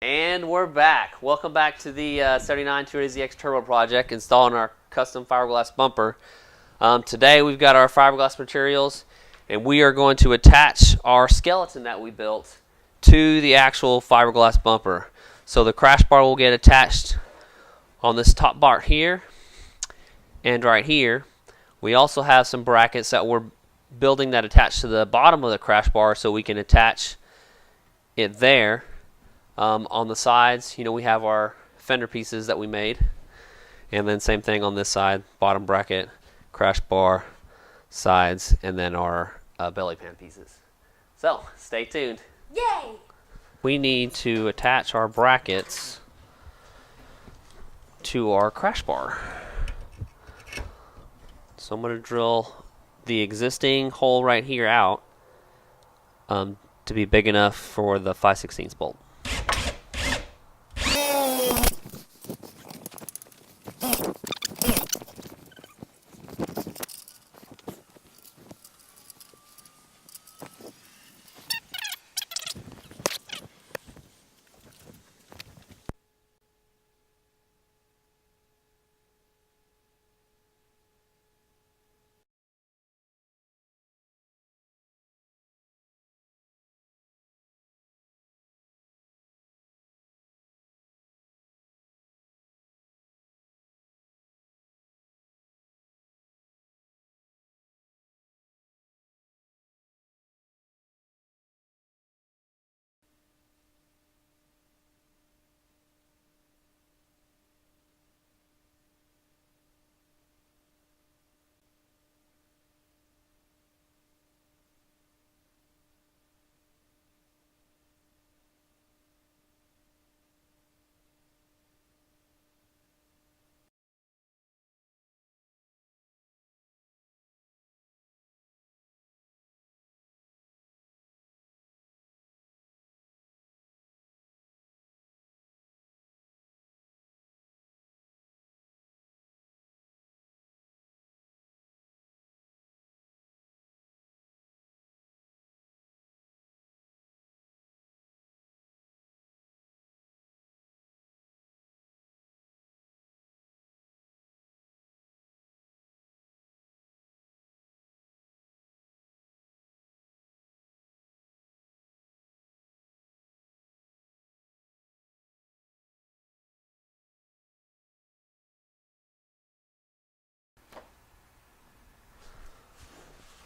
And we're back. Welcome back to the 79 280ZX Turbo project, installing our custom fiberglass bumper. Today we've got our fiberglass materials, and we are going to attach our skeleton that we built to the actual fiberglass bumper. So the crash bar will get attached on this top bar here and right here. We also have some brackets that we're building that attach to the bottom of the crash bar so we can attach it there. On the sides, we have our fender pieces that we made, and then same thing on this side, bottom bracket, crash bar, sides, and then our belly pan pieces. So stay tuned. Yay! We need to attach our brackets to our crash bar. So I'm going to drill the existing hole right here out to be big enough for the 5/16 bolt.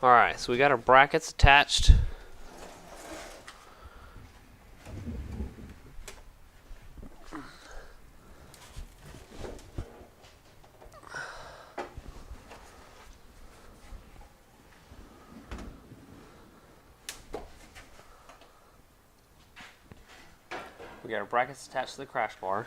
Alright, so we got our brackets attached. We got our brackets attached to the crash bar.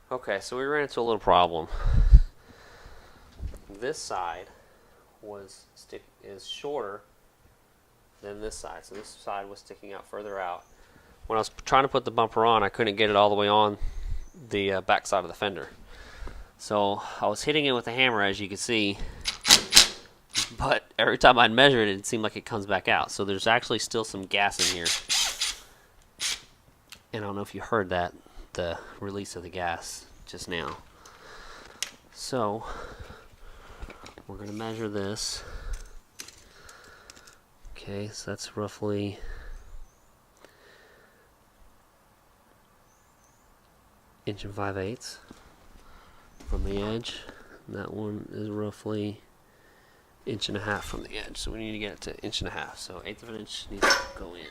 Okay, so we ran into a little problem. This side is shorter than this side, so this side was sticking out further out. When I was trying to put the bumper on, I couldn't get it all the way on the back side of the fender. So I was hitting it with a hammer, as you can see, but every time I'd measure it, it seemed like it comes back out. So there's actually still some gas in here. And I don't know if you heard that, the release of the gas just now. So we're going to measure this. Okay, so that's roughly 1 5/8 inches from the edge. And that one is roughly 1.5 inches from the edge. So we need to get it to 1.5 inches. So 1/8 of an inch needs to go in.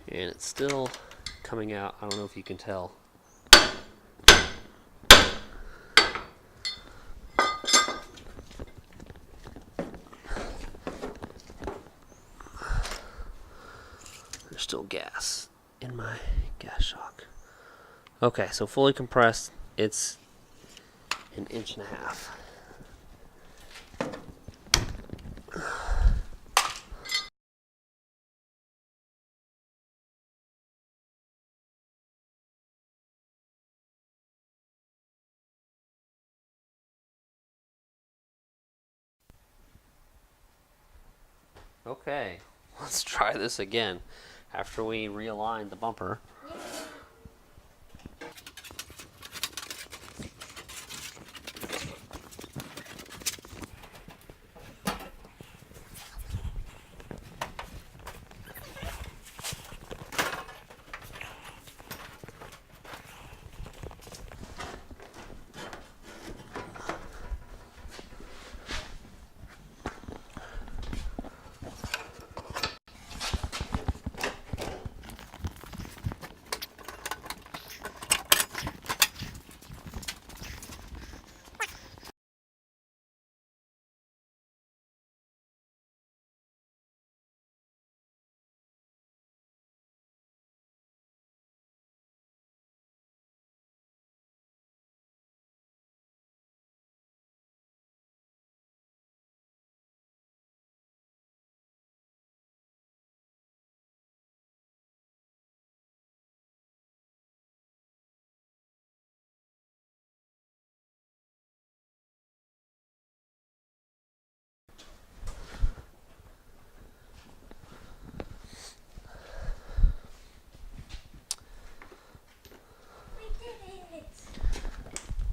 And it's still coming out. I don't know if you can tell. There's still gas in my gas shock. Okay, so fully compressed, it's 1.5 inches. Okay, let's try this again after we realign the bumper.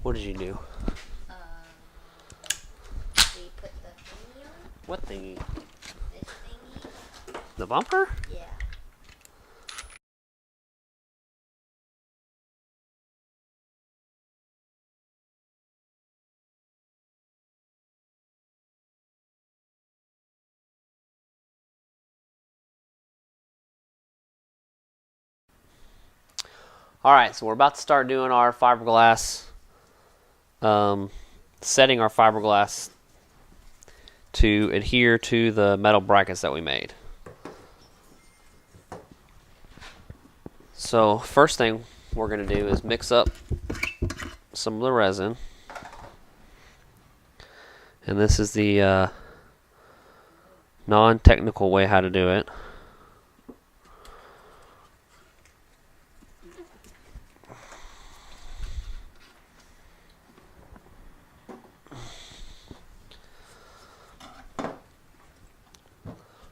What did you do? We put the thingy on. What thingy? This thingy. The bumper? Yeah. Alright, so we're about to start doing our fiberglass, setting our fiberglass to adhere to the metal brackets that we made. So first thing we're going to do is mix up some of the resin. And this is the non-technical way how to do it.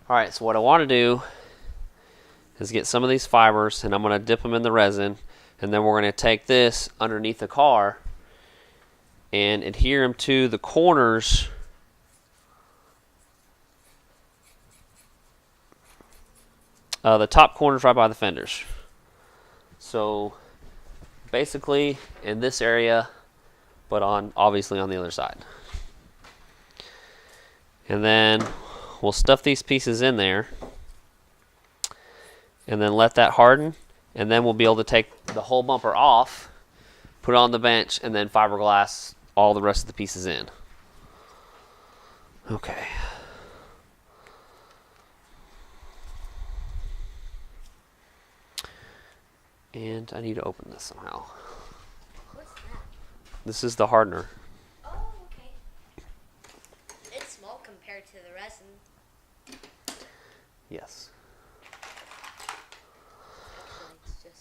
Alright, so what I want to do is get some of these fibers and I'm going to dip them in the resin, and then we're going to take this underneath the car and adhere them to the corners the top corners right by the fenders. So basically in this area, but obviously on the other side. And then we'll stuff these pieces in there and then let that harden, and then we'll be able to take the whole bumper off, put it on the bench, and then fiberglass all the rest of the pieces in. Okay. And I need to open this somehow. What's that? This is the hardener. Oh, okay. It's small compared to the resin. Yes.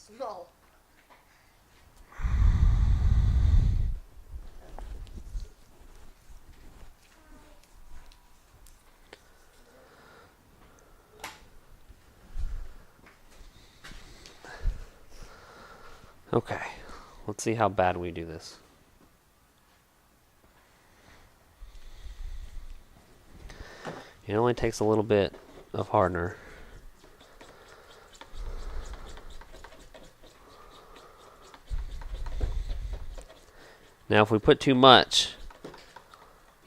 small. Okay, let's see how bad we do this. It only takes a little bit of hardener. Now if we put too much,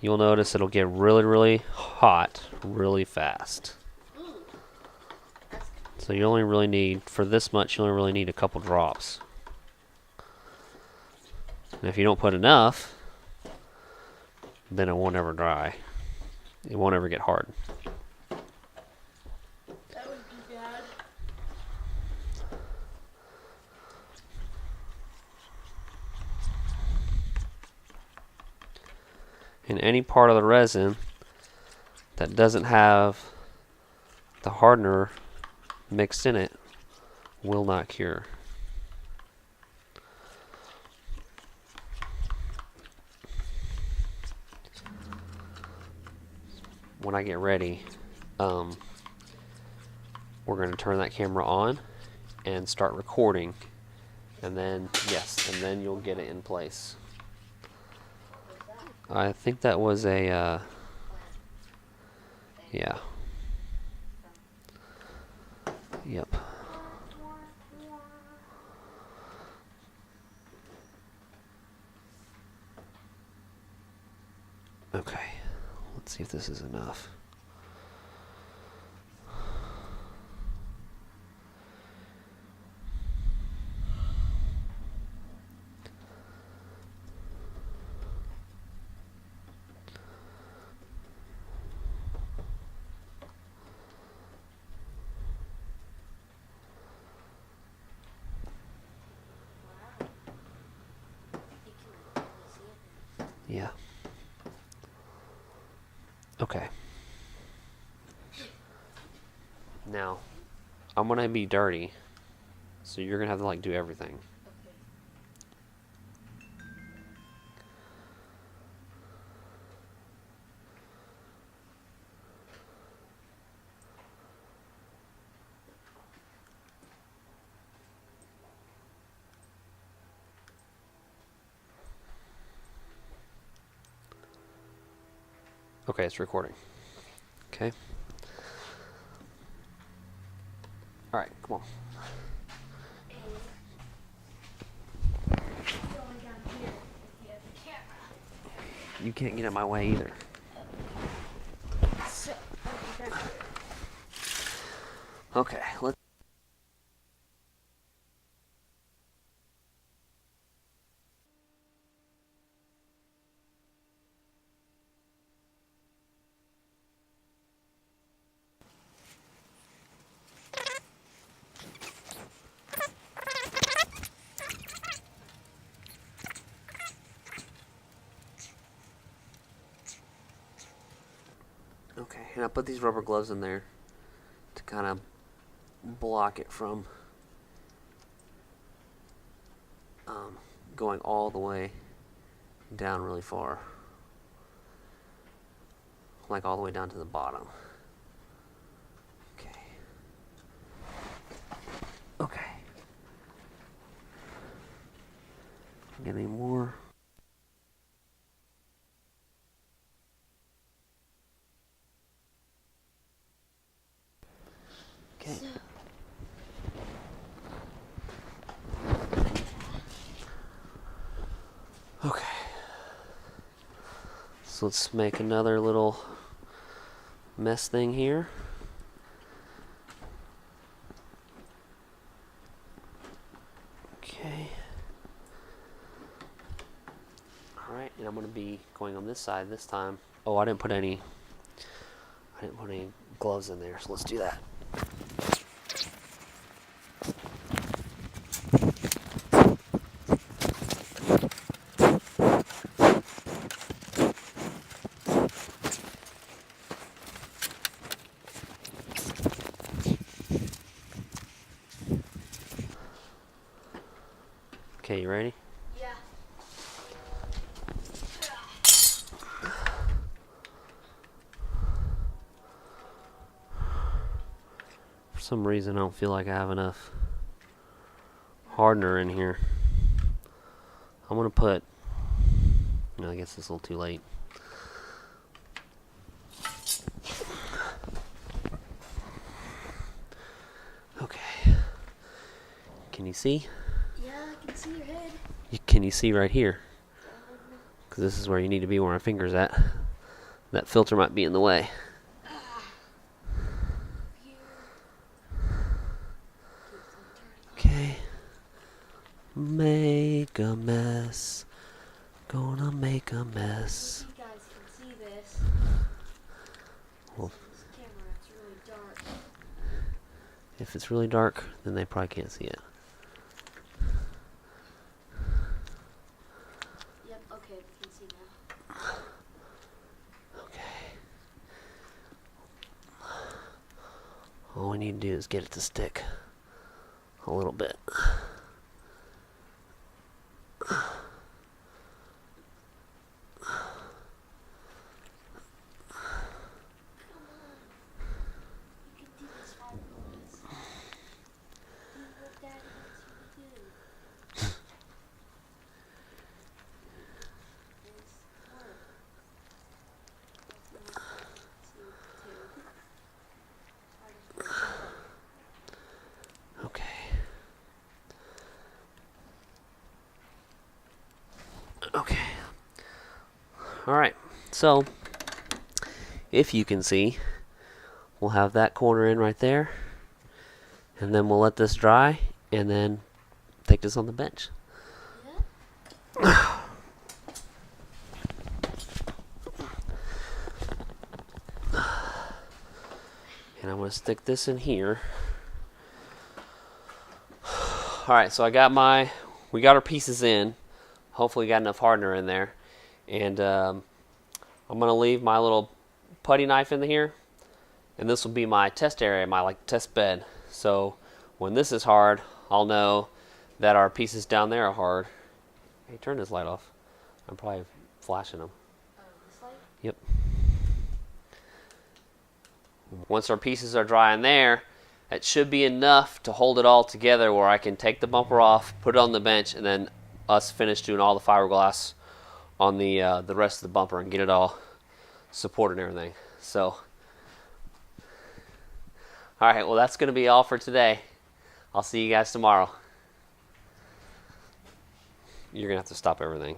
you'll notice it'll get really, really hot really fast. So you only really need, for this much, you only really need a couple drops. And if you don't put enough, then it won't ever dry. It won't ever get hard. That would be bad. And any part of the resin that doesn't have the hardener mixed in it will not cure. When I get ready, we're going to turn that camera on and start recording, and then yes, and then you'll get it in place. I think that was a yeah. Yep. Okay. Let's see if this is enough. Yeah. Okay. Now, I'm gonna be dirty, so you're gonna have to like do everything. Okay, it's recording. Okay. All right, come on. You can't get in my way either. Okay, let's. Okay, and I put these rubber gloves in there to kind of block it from going all the way down really far, like all the way down to the bottom. Okay. Okay. Get any more? Okay. Okay. So let's make another little mesh thing here. Okay. Alright, and I'm going to be going on this side this time. Oh, I didn't put any gloves in there, so let's do that. Okay, you ready? Yeah. For some reason, I don't feel like I have enough hardener in here. I'm gonna put. No, I guess it's a little too late. Okay. Can you see? Yeah, I can see your head. Can you see right here? Because this is where you need to be where my finger's at. That filter might be in the way. Okay. Make a mess. Gonna make a mess. You guys can see this. Well, This camera, it's really dark. if it's really dark, then they probably can't see it. Yep, okay, we can see now. Okay. All we need to do is get it to stick a little bit. You can do this, fiberglass. Do what Daddy wants you to do. This work. That's not see what to do. Okay. Okay. All right. So, if you can see, we'll have that corner in right there, and then we'll let this dry, and then take this on the bench. Yeah? And I'm going to stick this in here. All right, so we got our pieces in. Hopefully got enough hardener in there. And I'm going to leave my little putty knife in here. And this will be my test area, my test bed. So when this is hard, I'll know that our pieces down there are hard. Hey, turn this light off. I'm probably flashing them. This light? Yep. Once our pieces are dry in there, it should be enough to hold it all together where I can take the bumper off, put it on the bench, and then us finish doing all the fiberglass on the rest of the bumper and get it all supported and everything. So, all right, well, that's going to be all for today. I'll see you guys tomorrow. You're going to have to stop everything.